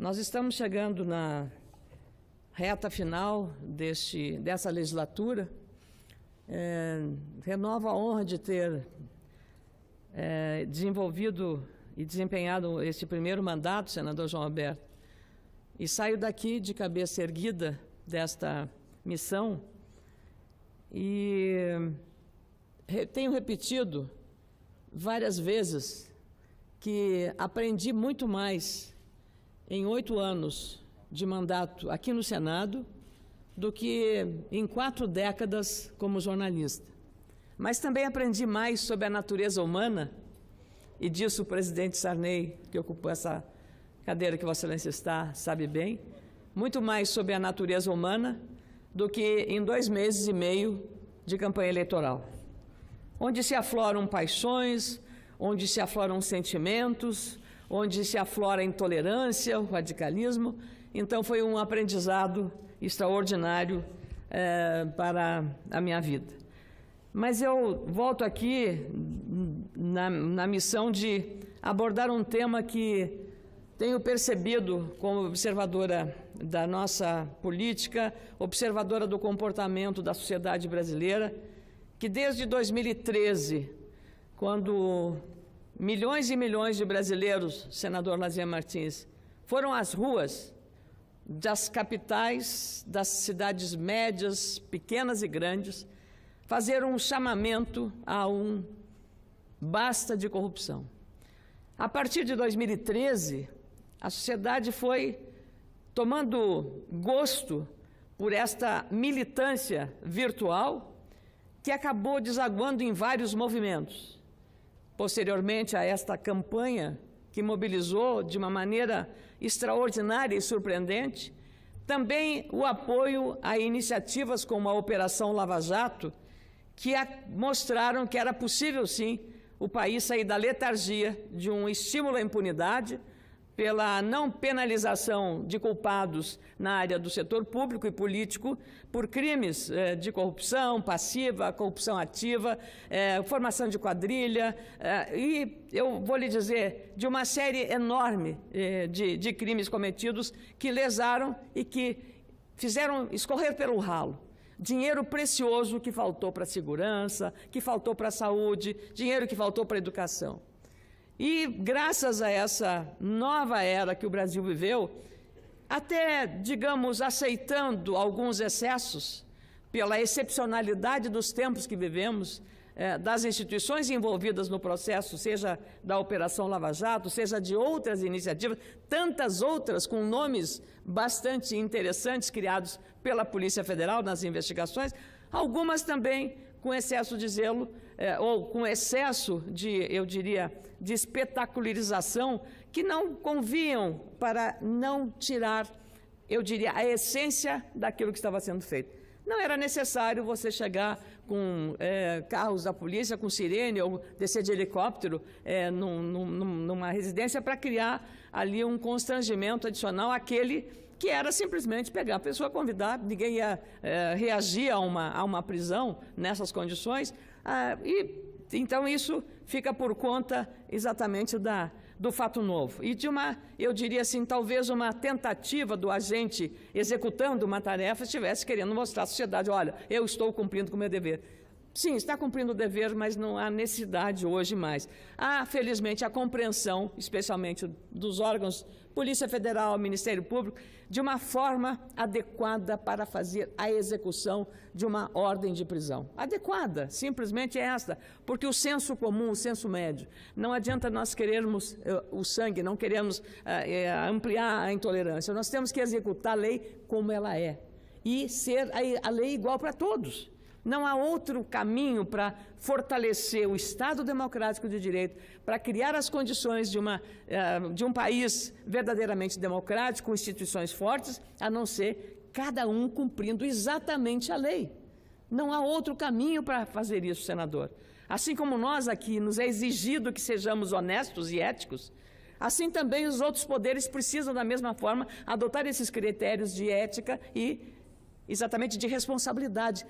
Nós estamos chegando na reta final dessa legislatura. Renovo a honra de ter desenvolvido e desempenhado este primeiro mandato, senador João Alberto, e saio daqui de cabeça erguida desta missão e tenho repetido várias vezes que aprendi muito mais em 8 anos de mandato aqui no Senado do que em 4 décadas como jornalista. Mas também aprendi mais sobre a natureza humana, e disso o presidente Sarney, que ocupou essa cadeira que Vossa Excelência está, sabe bem, muito mais sobre a natureza humana do que em 2 meses e meio de campanha eleitoral, onde se afloram paixões, onde se afloram sentimentos, onde se aflora a intolerância, o radicalismo. Então, foi um aprendizado extraordinário para a minha vida. Mas eu volto aqui na missão de abordar um tema que tenho percebido como observadora da nossa política, observadora do comportamento da sociedade brasileira, que desde 2013, quando milhões e milhões de brasileiros, senador Lazier Martins, foram às ruas das capitais, das cidades médias, pequenas e grandes, fazer um chamamento a um basta de corrupção. A partir de 2013, a sociedade foi tomando gosto por esta militância virtual que acabou desaguando em vários movimentos. Posteriormente a esta campanha, que mobilizou de uma maneira extraordinária e surpreendente, também o apoio a iniciativas como a Operação Lava Jato, que mostraram que era possível, sim, o país sair da letargia de um estímulo à impunidade pela não penalização de culpados na área do setor público e político por crimes de corrupção passiva, corrupção ativa, formação de quadrilha e, eu vou lhe dizer, de uma série enorme de crimes cometidos que lesaram e que fizeram escorrer pelo ralo dinheiro precioso que faltou para a segurança, que faltou para a saúde, dinheiro que faltou para a educação. E, graças a essa nova era que o Brasil viveu, até, digamos, aceitando alguns excessos, pela excepcionalidade dos tempos que vivemos, das instituições envolvidas no processo, seja da Operação Lava Jato, seja de outras iniciativas, tantas outras com nomes bastante interessantes criados pela Polícia Federal nas investigações, algumas também com excesso de zelo, ou com excesso de, eu diria, de espetacularização, que não conviam para não tirar, eu diria, a essência daquilo que estava sendo feito. Não era necessário você chegar com carros da polícia, com sirene, ou descer de helicóptero numa residência para criar ali um constrangimento adicional àquele que era simplesmente pegar a pessoa, convidar, ninguém ia reagir a uma prisão nessas condições, então isso fica por conta exatamente do fato novo. E de eu diria assim, talvez uma tentativa do agente executando uma tarefa estivesse querendo mostrar à sociedade, olha, eu estou cumprindo com o meu dever. Sim, está cumprindo o dever, mas não há necessidade hoje mais. Há, felizmente, a compreensão, especialmente dos órgãos, Polícia Federal, Ministério Público, de uma forma adequada para fazer a execução de uma ordem de prisão. Adequada, simplesmente é esta, porque o senso comum, o senso médio, não adianta nós querermos o sangue, não queremos ampliar a intolerância, nós temos que executar a lei como ela é e ser a lei igual para todos. Não há outro caminho para fortalecer o Estado democrático de direito, para criar as condições de um país verdadeiramente democrático, com instituições fortes, a não ser cada um cumprindo exatamente a lei. Não há outro caminho para fazer isso, senador. Assim como nós aqui nos é exigido que sejamos honestos e éticos, assim também os outros poderes precisam, da mesma forma, adotar esses critérios de ética e exatamente de responsabilidade,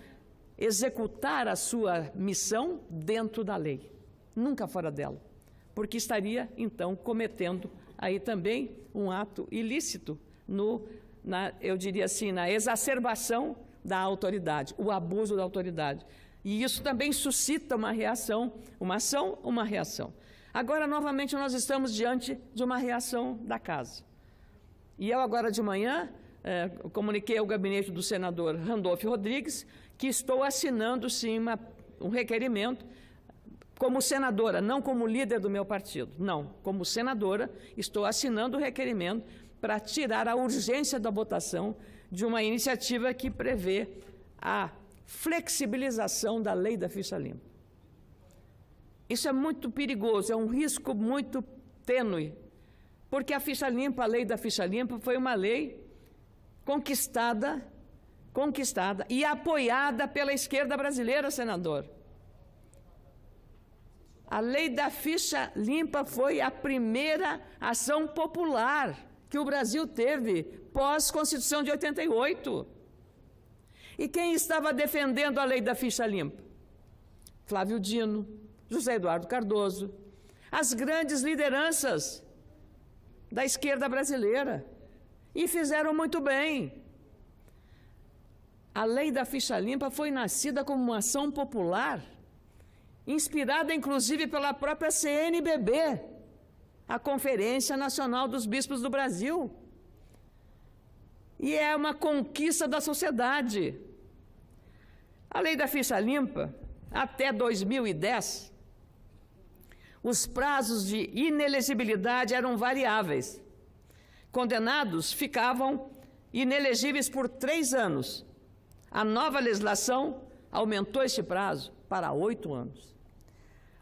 executar a sua missão dentro da lei, nunca fora dela, porque estaria, então, cometendo aí também um ato ilícito eu diria assim, na exacerbação da autoridade, o abuso da autoridade. E isso também suscita uma reação, uma ação, uma reação. Agora, novamente, nós estamos diante de uma reação da Casa. E eu, agora de manhã, comuniquei ao gabinete do senador Randolfo Rodrigues que estou assinando, sim, um requerimento como senadora, não como líder do meu partido. Não, como senadora, estou assinando o requerimento para tirar a urgência da votação de uma iniciativa que prevê a flexibilização da lei da ficha limpa. Isso é muito perigoso, é um risco muito tênue, porque a ficha limpa, a lei da ficha limpa, foi uma lei conquistada e apoiada pela esquerda brasileira, senador. A lei da ficha limpa foi a primeira ação popular que o Brasil teve pós-Constituição de 88. E quem estava defendendo a lei da ficha limpa? Flávio Dino, José Eduardo Cardoso, as grandes lideranças da esquerda brasileira. E fizeram muito bem. A lei da ficha limpa foi nascida como uma ação popular, inspirada inclusive pela própria CNBB, a Conferência Nacional dos Bispos do Brasil. E é uma conquista da sociedade. A lei da ficha limpa, até 2010, os prazos de inelegibilidade eram variáveis. Condenados ficavam inelegíveis por 3 anos. A nova legislação aumentou este prazo para 8 anos.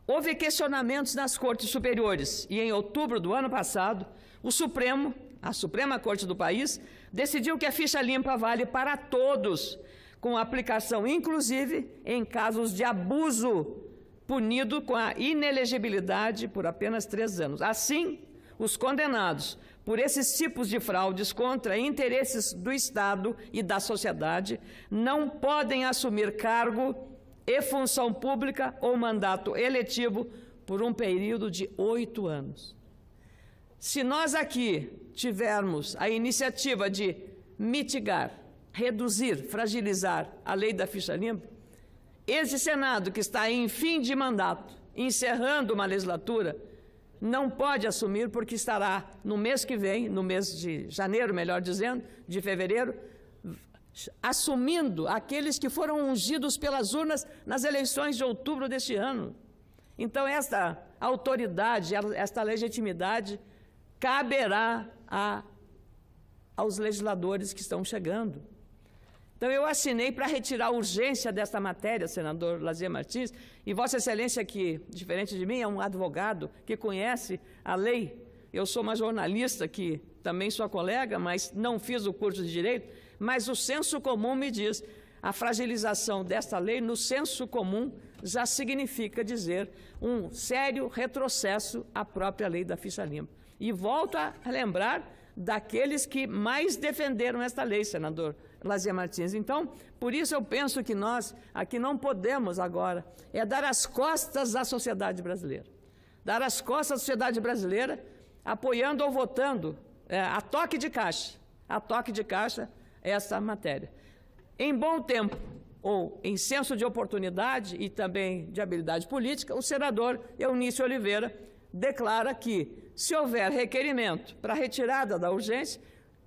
Houve questionamentos nas cortes superiores e, em outubro do ano passado, a Suprema Corte do país, decidiu que a ficha limpa vale para todos, com aplicação, inclusive, em casos de abuso, punido com a inelegibilidade por apenas 3 anos. Assim, os condenados por esses tipos de fraudes contra interesses do Estado e da sociedade não podem assumir cargo e função pública ou mandato eletivo por um período de 8 anos. Se nós aqui tivermos a iniciativa de mitigar, reduzir, fragilizar a lei da ficha limpa, esse Senado que está em fim de mandato, encerrando uma legislatura, não pode assumir porque estará no mês que vem, no mês de janeiro, melhor dizendo, de fevereiro, assumindo aqueles que foram ungidos pelas urnas nas eleições de outubro deste ano. Então, esta autoridade, esta legitimidade, caberá aos legisladores que estão chegando. Então, eu assinei para retirar a urgência desta matéria, senador Lazier Martins, e Vossa Excelência, que, diferente de mim, é um advogado que conhece a lei. Eu sou uma jornalista que também sou colega, mas não fiz o curso de Direito, mas o senso comum me diz, a fragilização desta lei, no senso comum, já significa dizer um sério retrocesso à própria lei da ficha limpa. E volto a lembrar daqueles que mais defenderam esta lei, senador Lazier Martins. Então, por isso eu penso que nós aqui não podemos agora dar as costas à sociedade brasileira. Dar as costas à sociedade brasileira, apoiando ou votando a toque de caixa, essa matéria. Em bom tempo, ou em senso de oportunidade e também de habilidade política, o senador Eunício Oliveira declara que, se houver requerimento para retirada da urgência,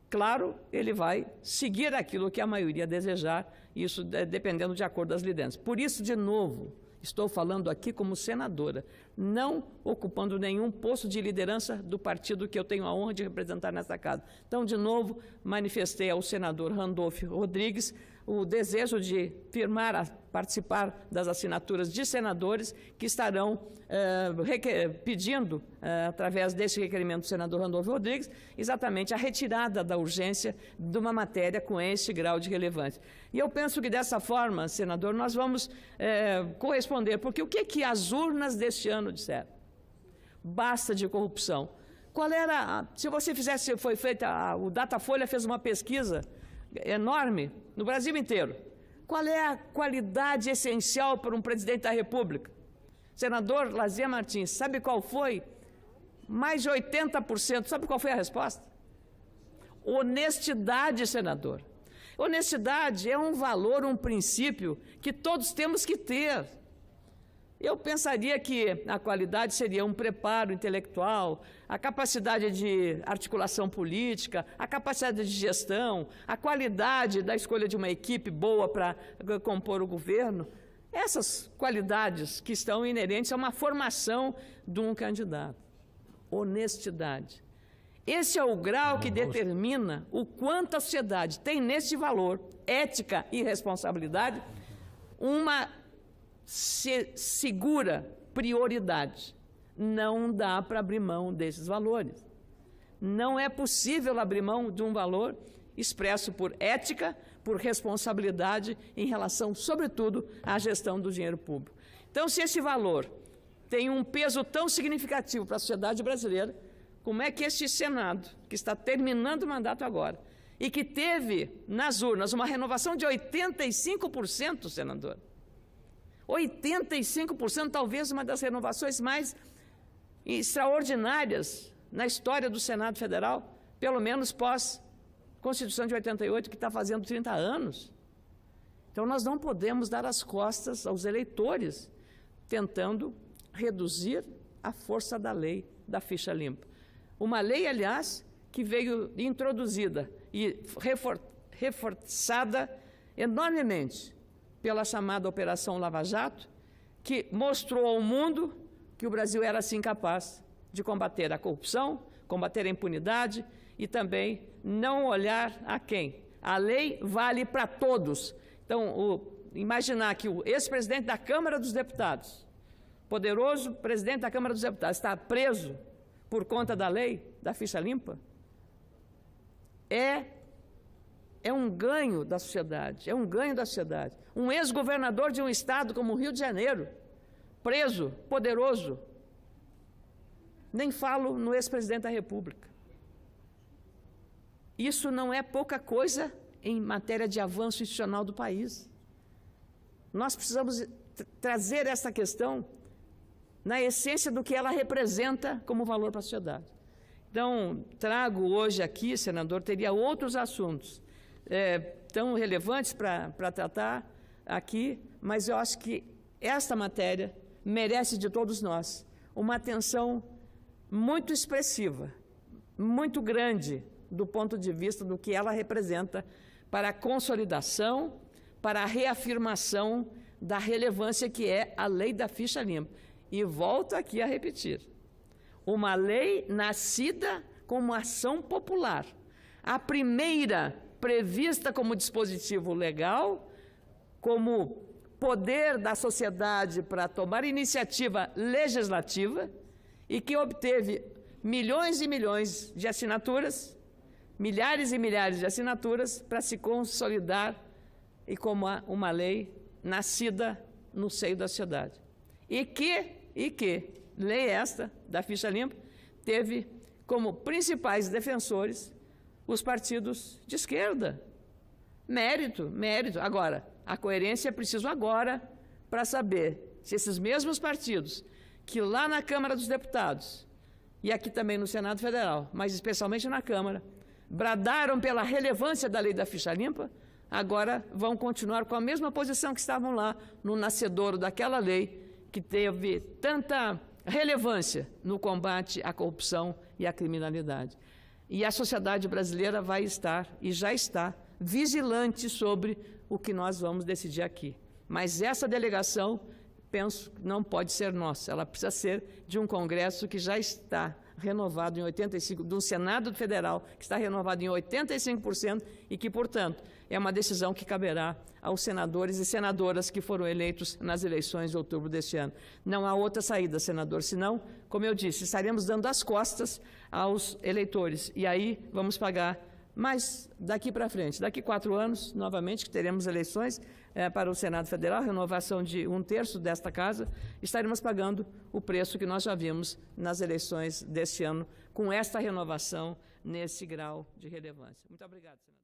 claro, ele vai seguir aquilo que a maioria desejar, isso dependendo de acordo das lideranças. Por isso, de novo, estou falando aqui como senadora, não ocupando nenhum posto de liderança do partido que eu tenho a honra de representar nesta casa. Então, de novo, manifestei ao senador Randolfo Rodrigues o desejo de participar das assinaturas de senadores que estarão pedindo, através desse requerimento do senador Randolfo Rodrigues, exatamente a retirada da urgência de uma matéria com este grau de relevância. E eu penso que dessa forma, senador, nós vamos corresponder, porque o que as urnas deste ano disseram? Basta de corrupção. Qual era, se você fizesse, foi feita, o Datafolha fez uma pesquisa enorme no Brasil inteiro. Qual é a qualidade essencial para um presidente da República? Senador Lazier Martins, sabe qual foi? mais de 80%. Sabe qual foi a resposta? Honestidade, senador. Honestidade é um valor, um princípio que todos temos que ter. Eu pensaria que a qualidade seria um preparo intelectual, a capacidade de articulação política, a capacidade de gestão, a qualidade da escolha de uma equipe boa para compor o governo. Essas qualidades que estão inerentes a uma formação de um candidato. Honestidade. Esse é o grau que determina o quanto a sociedade tem nesse valor, ética e responsabilidade, uma segura prioridade. Não dá para abrir mão desses valores. Não é possível abrir mão de um valor expresso por ética, por responsabilidade em relação, sobretudo, à gestão do dinheiro público. Então, se esse valor tem um peso tão significativo para a sociedade brasileira, como é que este Senado, que está terminando o mandato agora, e que teve nas urnas uma renovação de 85%, senador, 85%, talvez uma das renovações mais extraordinárias na história do Senado Federal, pelo menos pós-Constituição de 88, que está fazendo 30 anos. Então, nós não podemos dar as costas aos eleitores, tentando reduzir a força da lei da ficha limpa. Uma lei, aliás, que veio introduzida e reforçada enormemente pela chamada Operação Lava Jato, que mostrou ao mundo que o Brasil era, assim, capaz de combater a corrupção, combater a impunidade e também não olhar a quem. A lei vale para todos. Então, imaginar que o ex-presidente da Câmara dos Deputados, poderoso presidente da Câmara dos Deputados, está preso por conta da lei da ficha limpa, é um ganho da sociedade, é um ganho da sociedade. Um ex-governador de um estado como o Rio de Janeiro, preso, poderoso, nem falo no ex-presidente da República. Isso não é pouca coisa em matéria de avanço institucional do país. Nós precisamos trazer essa questão na essência do que ela representa como valor para a sociedade. Então, trago hoje aqui, senador, teria outros assuntos tão relevantes para tratar aqui, mas eu acho que esta matéria merece de todos nós uma atenção muito expressiva, muito grande, do ponto de vista do que ela representa para a consolidação, para a reafirmação da relevância que é a lei da ficha limpa. E volto aqui a repetir, uma lei nascida como ação popular, a primeira prevista como dispositivo legal, como poder da sociedade para tomar iniciativa legislativa e que obteve milhões e milhões de assinaturas, milhares e milhares de assinaturas para se consolidar e como uma lei nascida no seio da sociedade. E que lei esta, da ficha limpa, teve como principais defensores os partidos de esquerda. Mérito. Agora, a coerência é preciso agora para saber se esses mesmos partidos que lá na Câmara dos Deputados e aqui também no Senado Federal, mas especialmente na Câmara, bradaram pela relevância da lei da ficha limpa, agora vão continuar com a mesma posição que estavam lá no nascedouro daquela lei que teve tanta relevância no combate à corrupção e à criminalidade. E a sociedade brasileira vai estar, e já está, vigilante sobre o que nós vamos decidir aqui. Mas essa delegação, penso, não pode ser nossa. Ela precisa ser de um Congresso que já está renovado em 85%, de um Senado Federal que está renovado em 85% e que, portanto, é uma decisão que caberá aos senadores e senadoras que foram eleitos nas eleições de outubro deste ano. Não há outra saída, senador, senão, como eu disse, estaremos dando as costas aos eleitores. E aí vamos pagar, mas daqui para frente, daqui 4 anos, novamente, que teremos eleições para o Senado Federal, renovação de 1/3 desta casa, estaremos pagando o preço que nós já vimos nas eleições deste ano, com esta renovação nesse grau de relevância. Muito obrigado, senador.